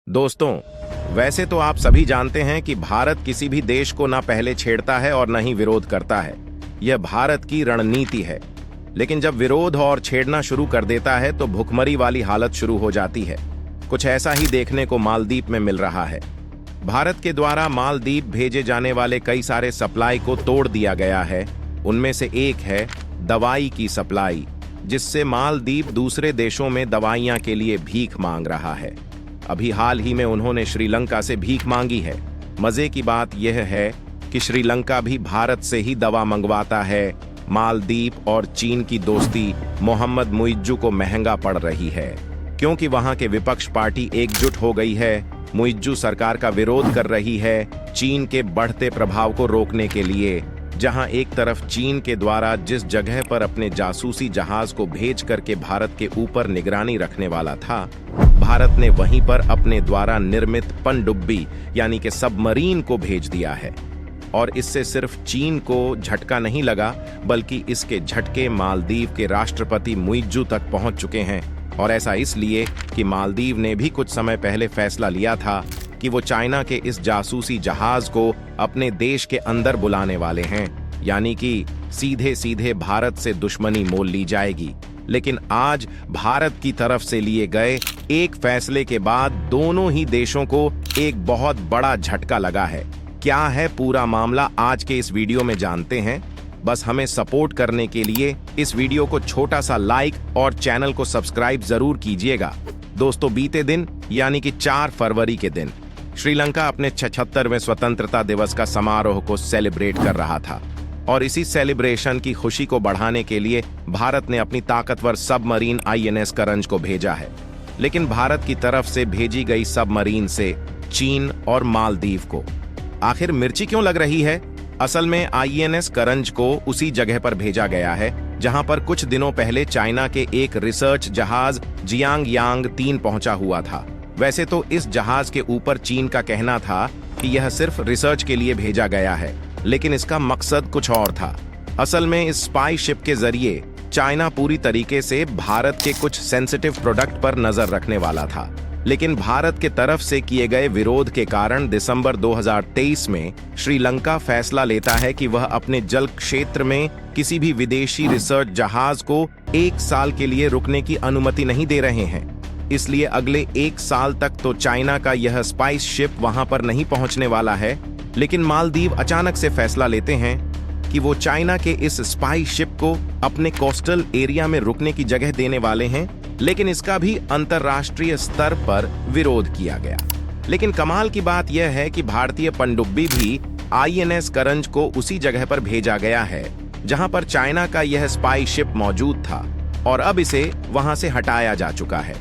दोस्तों, वैसे तो आप सभी जानते हैं कि भारत किसी भी देश को ना पहले छेड़ता है और न ही विरोध करता है। यह भारत की रणनीति है। लेकिन जब विरोध और छेड़ना शुरू कर देता है तो भुखमरी वाली हालत शुरू हो जाती है। कुछ ऐसा ही देखने को मालदीव में मिल रहा है। भारत के द्वारा मालदीव भेजे जाने वाले कई सारे सप्लाई को तोड़ दिया गया है। उनमें से एक है दवाई की सप्लाई, जिससे मालदीव दूसरे देशों में दवाइयां के लिए भीख मांग रहा है। अभी हाल ही में उन्होंने श्रीलंका से भीख मांगी है। मजे की बात यह है कि श्रीलंका भी भारत से ही दवा मंगवाता है। मालदीव और चीन की दोस्ती मोहम्मद मुइज्जू को महंगा पड़ रही है, क्योंकि वहां के विपक्ष पार्टी एकजुट हो गई है। मुइज्जू सरकार का विरोध कर रही है चीन के बढ़ते प्रभाव को रोकने के लिए। जहां एक तरफ चीन के द्वारा जिस जगह पर अपने जासूसी जहाज को भेज करके भारत के ऊपर निगरानी रखने वाला था, भारत ने वहीं पर अपने द्वारा निर्मित पनडुब्बी यानी कि सबमरीन को भेज दिया है। और इससे सिर्फ चीन को झटका नहीं लगा, बल्कि इसके झटके मालदीव के राष्ट्रपति मुइज्जू तक पहुंच चुके हैं। और ऐसा इसलिए कि मालदीव ने भी कुछ समय पहले फैसला लिया था कि वो चाइना के इस जासूसी जहाज को अपने देश के अंदर बुलाने वाले हैं, यानी कि सीधे सीधे भारत से दुश्मनी मोल ली जाएगी। लेकिन आज भारत की तरफ से लिए गए एक फैसले के बाद दोनों ही देशों को एक बहुत बड़ा झटका लगा है। क्या है पूरा मामला, आज के इस वीडियो में जानते हैं। बस हमें सपोर्ट करने के लिए इस वीडियो को छोटा सा लाइक और चैनल को सब्सक्राइब जरूर कीजिएगा। दोस्तों, बीते दिन यानी कि 4 फरवरी के दिन श्रीलंका अपने 76वें स्वतंत्रता दिवस का समारोह को सेलिब्रेट कर रहा था। और इसी सेलिब्रेशन की खुशी को बढ़ाने के लिए भारत ने अपनी ताकतवर सबमरीन INS करंज को भेजा है। लेकिन भारत की तरफ से भेजी गई सबमरीन से चीन और मालदीव को आखिर मिर्ची क्यों लग रही है? असल में INS करंज को उसी जगह पर भेजा गया है जहां पर कुछ दिनों पहले चाइना के एक रिसर्च जहाज जियांगयांग 3 पहुंचा हुआ था। वैसे तो इस जहाज के ऊपर चीन का कहना था कि यह सिर्फ रिसर्च के लिए भेजा गया है, लेकिन इसका मकसद कुछ और था। असल में इस स्पाई शिप के जरिए चाइना पूरी तरीके से भारत के कुछ सेंसिटिव प्रोडक्ट पर नजर रखने वाला था। लेकिन भारत के तरफ से किए गए विरोध के कारण दिसंबर 2023 में श्रीलंका फैसला लेता है कि वह अपने जल क्षेत्र में किसी भी विदेशी रिसर्च जहाज को 1 साल के लिए रुकने की अनुमति नहीं दे रहे हैं। इसलिए अगले 1 साल तक तो चाइना का यह स्पाइस शिप वहां पर नहीं पहुंचने वाला है। लेकिन मालदीव अचानक से फैसला लेते हैं कि वो चाइना के इस स्पाई शिप को अपने कोस्टल एरिया में रुकने की जगह देने वाले हैं। लेकिन इसका भी अंतर्राष्ट्रीय स्तर पर विरोध किया गया। लेकिन कमाल की बात यह है कि भारतीय पनडुब्बी भी INS करंज को उसी जगह पर भेजा गया है जहां पर चाइना का यह स्पाई शिप मौजूद था, और अब इसे वहां से हटाया जा चुका है।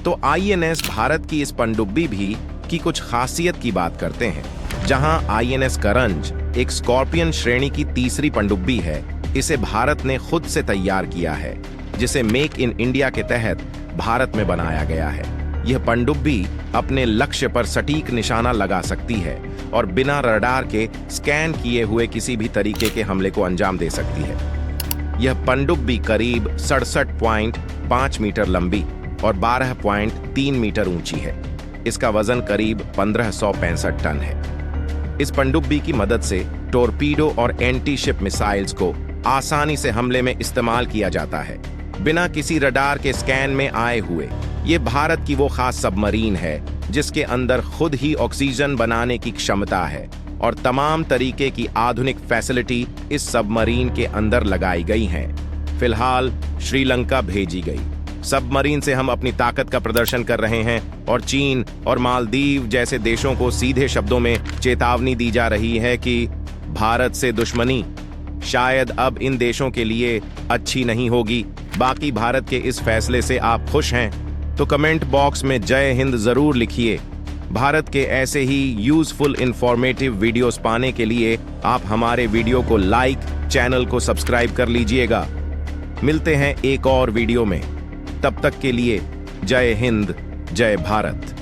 तो INS भारत की इस पनडुब्बी भी की कुछ खासियत की बात करते हैं। जहां INS करंज एक स्कॉर्पियन श्रेणी की तीसरी पनडुब्बी है। इसे भारत ने खुद से तैयार किया है, जिसे मेक इन इंडिया के तहत भारत में बनाया गया है। यह पनडुब्बी अपने लक्ष्य पर सटीक निशाना लगा सकती है और बिना रडार के स्कैन किए हुए किसी भी तरीके के हमले को अंजाम दे सकती है। यह पनडुब्बी करीब 67.5 मीटर लंबी और 12.3 मीटर ऊंची है। इसका वजन करीब 1565 टन है। इस पनडुब्बी की मदद से टोरपीडो और एंटी शिप मिसाइल्स को आसानी से हमले में इस्तेमाल किया जाता है, बिना किसी रडार के स्कैन में आए हुए। ये भारत की वो खास सबमरीन है जिसके अंदर खुद ही ऑक्सीजन बनाने की क्षमता है, और तमाम तरीके की आधुनिक फैसिलिटी इस सबमरीन के अंदर लगाई गई हैं। फिलहाल श्रीलंका भेजी गई सबमरीन से हम अपनी ताकत का प्रदर्शन कर रहे हैं, और चीन और मालदीव जैसे देशों को सीधे शब्दों में चेतावनी दी जा रही है कि भारत से दुश्मनी शायद अब इन देशों के लिए अच्छी नहीं होगी। बाकी भारत के इस फैसले से आप खुश हैं तो कमेंट बॉक्स में जय हिंद जरूर लिखिए। भारत के ऐसे ही यूजफुल इंफॉर्मेटिव वीडियोस पाने के लिए आप हमारे वीडियो को लाइक, चैनल को सब्सक्राइब कर लीजिएगा। मिलते हैं एक और वीडियो में, तब तक के लिए जय हिंद, जय भारत।